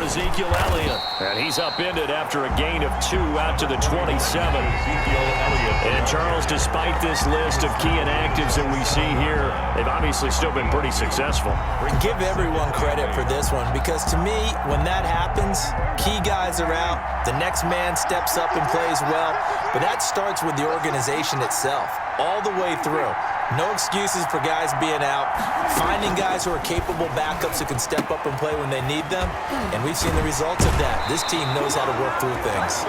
Ezekiel Elliott. And he's upended after a gain of 2 out to the 27. And Charles, despite this list of key inactives that we see here, they've obviously still been pretty successful. Give everyone credit for this one, because to me, when that happens, key guys are out, the next man steps up and plays well, but that starts with the organization itself, all the way through. No excuses for guys being out, finding guys who are capable backups who can step up and play when they need them, and we've seen the results of that. This team knows how to work through things.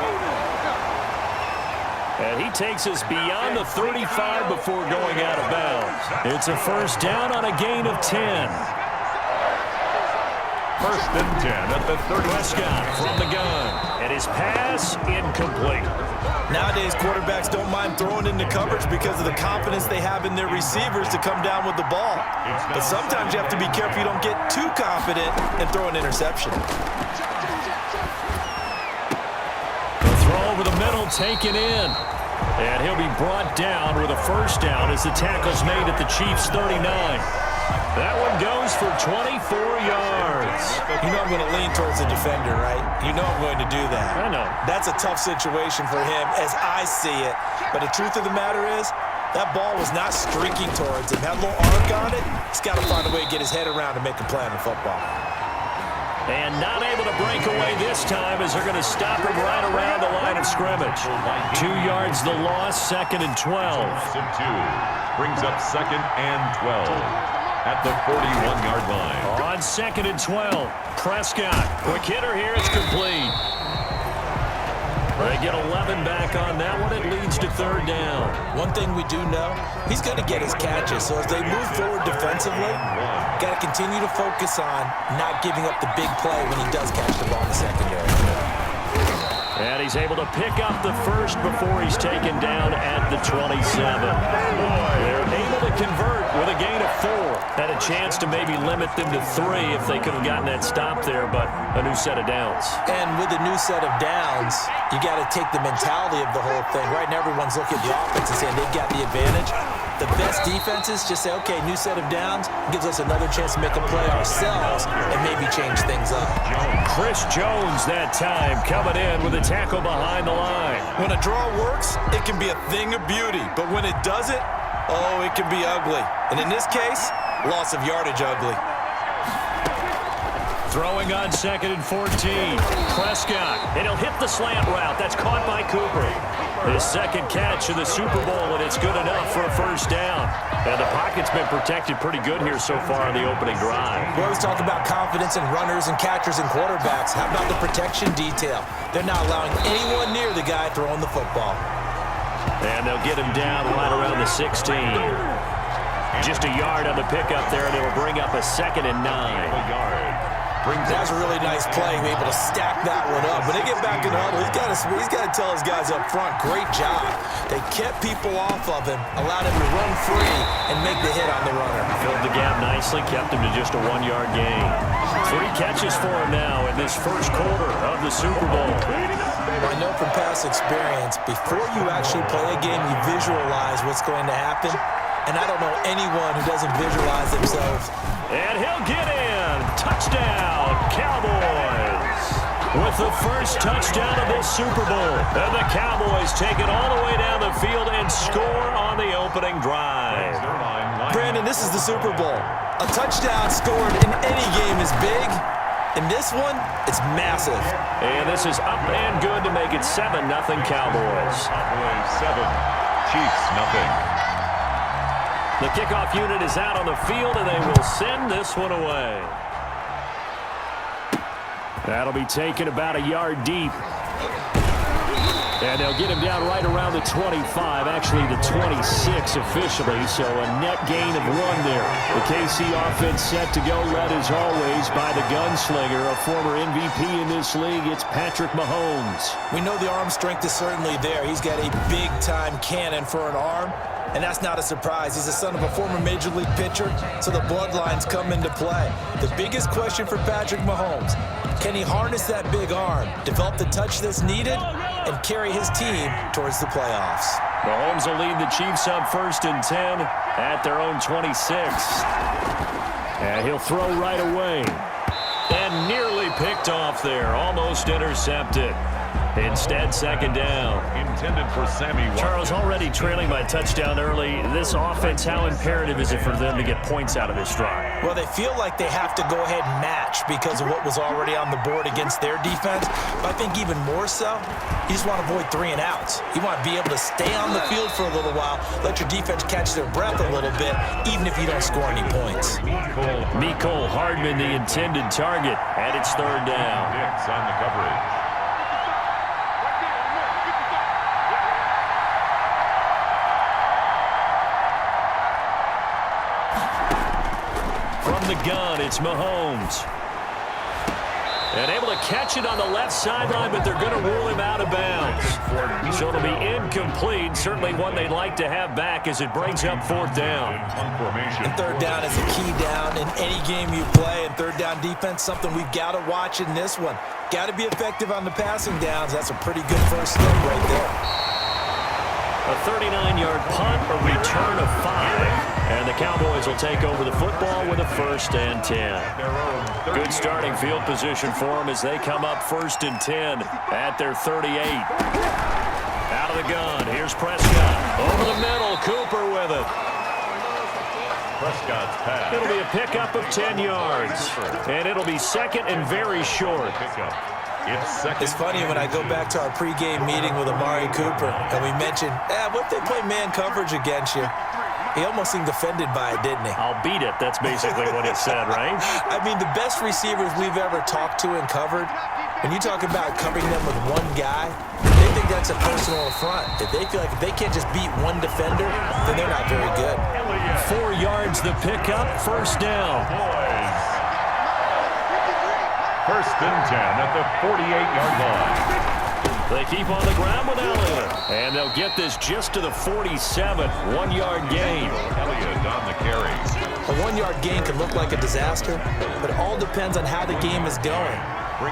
And he takes us beyond the 35 before going out of bounds. It's a first down on a gain of 10. First and 10 at the 30. Prescott from the gun, and his pass incomplete. Nowadays, quarterbacks don't mind throwing into coverage because of the confidence they have in their receivers to come down with the ball. But sometimes you have to be careful you don't get too confident and throw an interception. The throw over the middle taken in. And he'll be brought down with a first down as the tackle's made at the Chiefs' 39. That one goes for 24 yards. You know I'm going to lean towards the defender, right? You know I'm going to do that. I know. That's a tough situation for him as I see it. But the truth of the matter is, that ball was not streaking towards him. Had a little arc on it. He's got to find a way to get his head around and make a play on the football. And not able to break away this time as they're going to stop him right around the line of scrimmage. 2 yards the loss, 2nd and 12. Brings up 2nd and 12. At the 41-yard line. On 2nd and 12, Prescott. Quick hitter here, it's complete. They get 11 back on that one. It leads to 3rd down. One thing we do know, he's going to get his catches. So as they move forward defensively, got to continue to focus on not giving up the big play when he does catch the ball in the secondary. And he's able to pick up the first before he's taken down at the 27. They're able to convert with a gain of 4. Had a chance to maybe limit them to 3 if they could have gotten that stop there, but a new set of downs. And with a new set of downs, you got to take the mentality of the whole thing. Right now, everyone's looking at the offense and saying they've got the advantage. The best defenses just say, okay, new set of downs, gives us another chance to make a play ourselves and maybe change things up. Chris Jones that time coming in with a tackle behind the line. When a draw works, it can be a thing of beauty. But when it doesn't, oh, it can be ugly. And in this case, loss of yardage ugly. Throwing on 2nd and 14. Prescott, and he'll hit the slant route. That's caught by Cooper. His 2nd catch of the Super Bowl, and it's good enough for a first down. And the pocket's been protected pretty good here so far on the opening drive. We always talk about confidence in runners and catchers and quarterbacks. How about the protection detail? They're not allowing anyone near the guy throwing the football. And they'll get him down right around the 16. Just a yard on the pickup there, and it'll bring up a 2nd and 9. That was a really nice play, able to stack that one up. When they get back in the huddle, he's got to tell his guys up front, great job. They kept people off of him, allowed him to run free and make the hit on the runner. Filled the gap nicely, kept him to just a 1-yard gain. 3 catches for him now in this first quarter of the Super Bowl. I know from past experience, before you actually play a game, you visualize what's going to happen. And I don't know anyone who doesn't visualize themselves. And he'll get in. Touchdown, Cowboys. With the first touchdown of this Super Bowl. And the Cowboys take it all the way down the field and score on the opening drive. Brandon, this is the Super Bowl. A touchdown scored in any game is big. In this one, it's massive. And this is up and good to make it 7-0 Cowboys. 7, Chiefs 0. The kickoff unit is out on the field, and they will send this one away. That'll be taken about a yard deep. And they'll get him down right around the 25, actually the 26 officially, so a net gain of 1 there. The KC offense set to go, led as always by the gunslinger, a former MVP in this league. It's Patrick Mahomes. We know the arm strength is certainly there. He's got a big-time cannon for an arm. And that's not a surprise. He's the son of a former Major League pitcher, so the bloodlines come into play. The biggest question for Patrick Mahomes, can he harness that big arm, develop the touch that's needed, and carry his team towards the playoffs? Mahomes will lead the Chiefs up 1st and 10 at their own 26. And he'll throw right away. And nearly picked off there, almost intercepted. Instead, second down. Intended for Sammy Watkins. Charles, already trailing by touchdown early. This offense, how imperative is it for them to get points out of this drive? Well, they feel like they have to go ahead and match because of what was already on the board against their defense. But I think even more so, you just want to avoid 3 and outs. You want to be able to stay on the field for a little while, let your defense catch their breath a little bit, even if you don't score any points. Mecole Hardman, the intended target, and it's third down. Hicks on the coverage. From the gun, it's Mahomes. And able to catch it on the left sideline, but they're going to rule him out of bounds. So it'll be incomplete. Certainly one they'd like to have back as it brings up fourth down. And third down is a key down in any game you play. And third down defense, something we've got to watch in this one. Got to be effective on the passing downs. That's a pretty good first step right there. A 39-yard punt, a return of 5. And the Cowboys will take over the football with a 1st and 10. Good starting field position for them as they come up 1st and 10 at their 38. Out of the gun, here's Prescott. Over the middle, Cooper with it. Prescott's pass. It'll be a pickup of 10 yards. And it'll be second and very short. It's funny when I go back to our pregame meeting with Amari Cooper, and we mentioned, what if they play man coverage against you? He almost seemed offended by it, didn't he? I'll beat it. That's basically what he said, right? I mean, the best receivers we've ever talked to and covered, when you talk about covering them with one guy, they think that's a personal affront. If they feel like if they can't just beat one defender, then they're not very good. 4 yards the pickup, 1st down. First and 10 at the 48-yard line. They keep on the ground with Elliott. And they'll get this just to the 47, 1-yard gain. Elliott on the carry. A 1-yard gain can look like a disaster, but it all depends on how the game is going.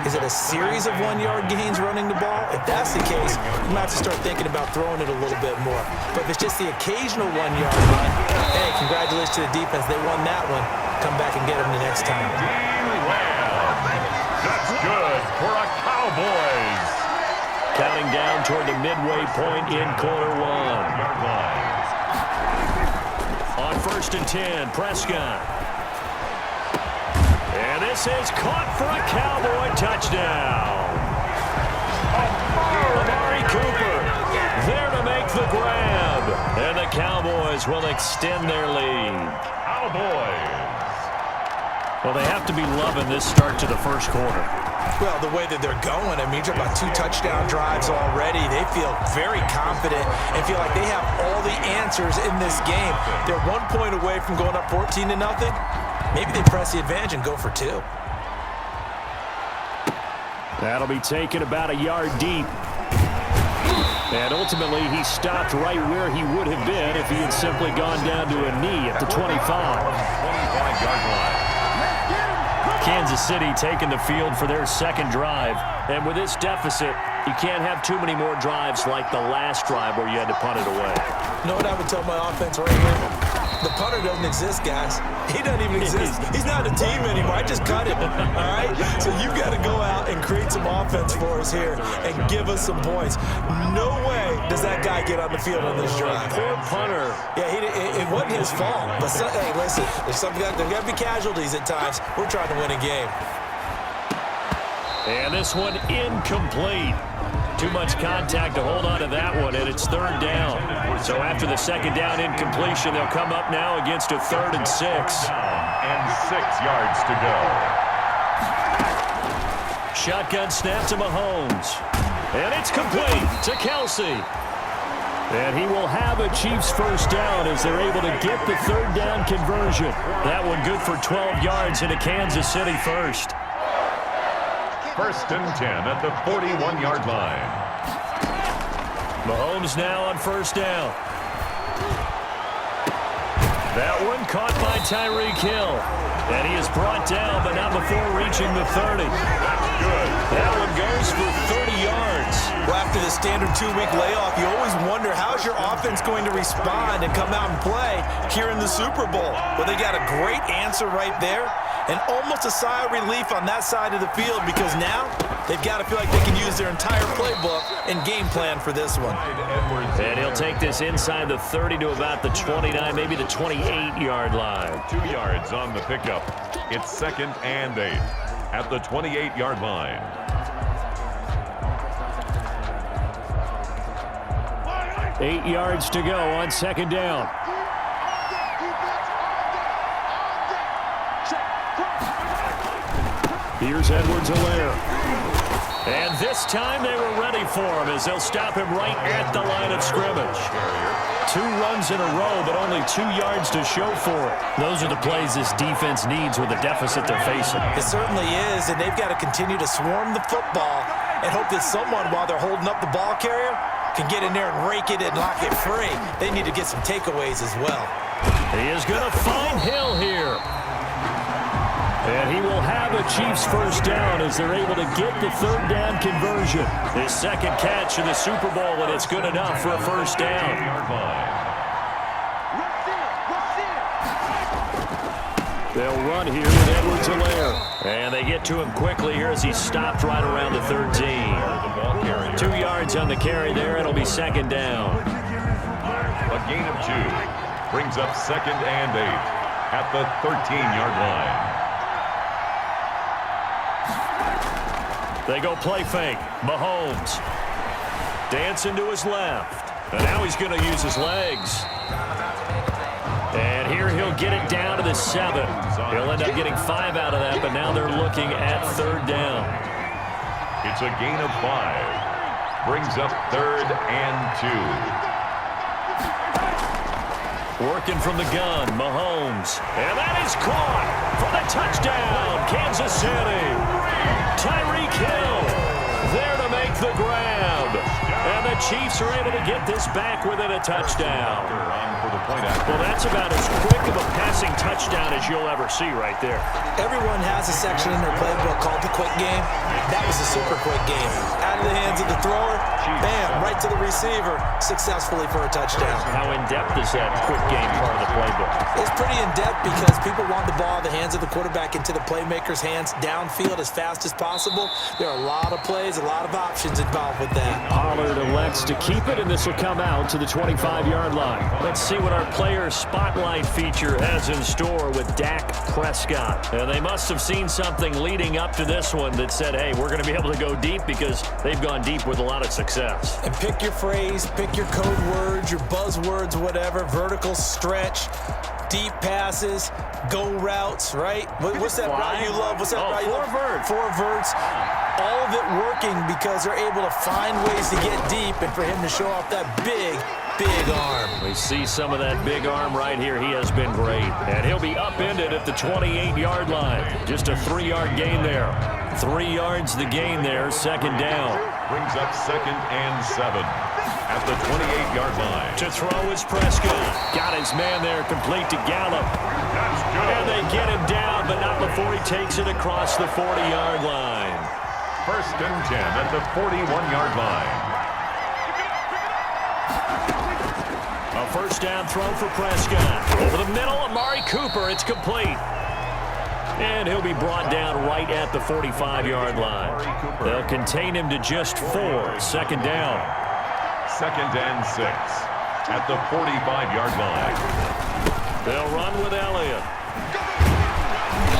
Is it a series of 1-yard gains running the ball? If that's the case, you might have to start thinking about throwing it a little bit more. But if it's just the occasional 1-yard run, hey, congratulations to the defense. They won that one. Come back and get them the next time. That's good for a Cowboys. Counting down toward the midway point in quarter 1. On 1st and 10, Prescott. And this is caught for a Cowboy touchdown. Amari Cooper there to make the grab. And the Cowboys will extend their lead. Cowboys. Well, they have to be loving this start to the first quarter. Well, the way that they're going, I mean, you're about 2 touchdown drives already. They feel very confident and feel like they have all the answers in this game. They're 1 point away from going up 14-0. Maybe they press the advantage and go for 2. That'll be taken about a yard deep. And ultimately, he stopped right where he would have been if he had simply gone down to a knee at the 25. 25-yard line. Kansas City taking the field for their second drive. And with this deficit, you can't have too many more drives like the last drive where you had to punt it away. You know what I would tell my offense right here? The punter doesn't exist, guys. He doesn't even exist. He's not a team anymore. I just cut him, all right? So you've got to go out and create some offense for us here and give us some points. No way does that guy get on the field on this drive. Poor punter. Yeah, it wasn't his fault. But, hey, listen, there's got to be casualties at times. We're trying to win a game. And this one incomplete. Too much contact to hold on to that one, and it's third down. So after the second down incompletion, they'll come up now against a 3rd and 6. And 6 yards to go. Shotgun snap to Mahomes. And it's complete to Kelsey. And he will have a Chiefs first down as they're able to get the 3rd down conversion. That one good for 12 yards into Kansas City first. First and 10 at the 41-yard line. Mahomes now on 1st down. That one caught by Tyreek Hill. And he is brought down, but not before reaching the 30. That's good. That one goes for 30 yards. Well, after the standard 2-week layoff, you always wonder how's your offense going to respond and come out and play here in the Super Bowl. Well, they got a great answer right there. And almost a sigh of relief on that side of the field because now they've got to feel like they can use their entire playbook and game plan for this one. And he'll take this inside the 30 to about the 29, maybe the 28-yard line. 2 yards on the pickup. It's 2nd and 8 at the 28-yard line. Eight yards to go on 2nd down. Here's Edwards-Helaire. And this time they were ready for him as they'll stop him right at the line of scrimmage. 2 runs in a row, but only 2 yards to show for it. Those are the plays this defense needs with the deficit they're facing. It certainly is, and they've got to continue to swarm the football and hope that someone, while they're holding up the ball carrier, can get in there and rake it and lock it free. They need to get some takeaways as well. He is going to find Hill here. And he will have a Chiefs first down as they're able to get the 3rd down conversion. His 2nd catch in the Super Bowl, and it's good enough for a first down. They'll run here with Edwards-Helaire. And they get to him quickly here as he stopped right around the 13. 2 yards on the carry there. It'll be 2nd down. A gain of 2 brings up 2nd and 8 at the 13-yard line. They go play fake. Mahomes dancing to his left. And now he's going to use his legs. And here he'll get it down to the 7. He'll end up getting 5 out of that, but now they're looking at 3rd down. It's a gain of 5. Brings up 3rd and 2. Working from the gun, Mahomes. And that is caught for the touchdown, Kansas City. Tyreek Hill there to make the grab. And the Chiefs are able to get this back within a touchdown. Well, that's about as quick of a passing touchdown as you'll ever see right there. Everyone has a section in their playbook called the quick game. That was a super quick game. Out of the hands of the thrower, bam, right to the receiver, successfully for a touchdown. How in-depth is that quick game part of the playbook? It's pretty in-depth because people want the ball in the hands of the quarterback into the playmaker's hands downfield as fast as possible. There are a lot of plays, a lot of options involved with that. Pollard elects to keep it, and this will come out to the 25-yard line. Let's see what our player spotlight feature has in store with Dak Prescott. And they must have seen something leading up to this one that said, hey, we're going to be able to go deep because they've gone deep with a lot of success. And pick your phrase, pick your code words, your buzzwords, whatever, vertical stretch, deep passes, go routes, right? What's that route you love? What's that route you love? Four verts. All of it working because they're able to find ways to get deep and for him to show off that big arm. We see some of that big arm right here. He has been great. And he'll be upended at the 28-yard line. Just a 3-yard gain there. 3 yards the gain there, 2nd down. Brings up 2nd and 7 at the 28-yard line. To throw is Prescott. Got his man there, complete to Gallup. That's good. And they get him down, but not before he takes it across the 40-yard line. 1st and 10 at the 41-yard line. A first down throw for Prescott. Over the middle, Amari Cooper. It's complete. And he'll be brought down right at the 45-yard line. They'll contain him to just 4. 2nd down. 2nd and 6 at the 45-yard line. They'll run with Elliott.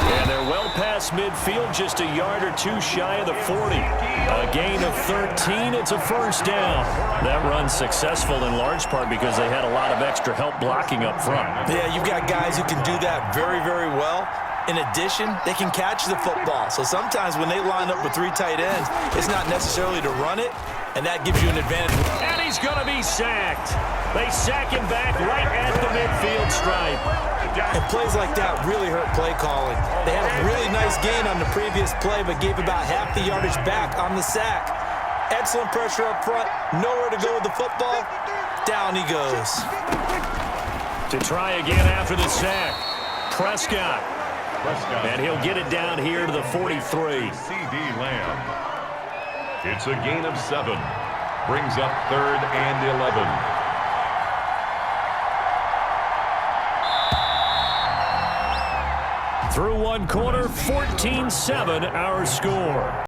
And they're well past midfield, just a yard or 2 shy of the 40. A gain of 13, it's a first down. That run's successful in large part because they had a lot of extra help blocking up front. Yeah, you've got guys who can do that very, very well. In addition, they can catch the football. So sometimes when they line up with 3 tight ends, it's not necessarily to run it, and that gives you an advantage. And he's going to be sacked. They sack him back right at the midfield stripe. And plays like that really hurt play calling. They had a really nice gain on the previous play, but gave about half the yardage back on the sack. Excellent pressure up front. Nowhere to go with the football. Down he goes. To try again after the sack. Prescott. And he'll get it down here to the 43. CD Lamb. It's a gain of 7. Brings up 3rd and 11. Through one quarter, 14-7 our score.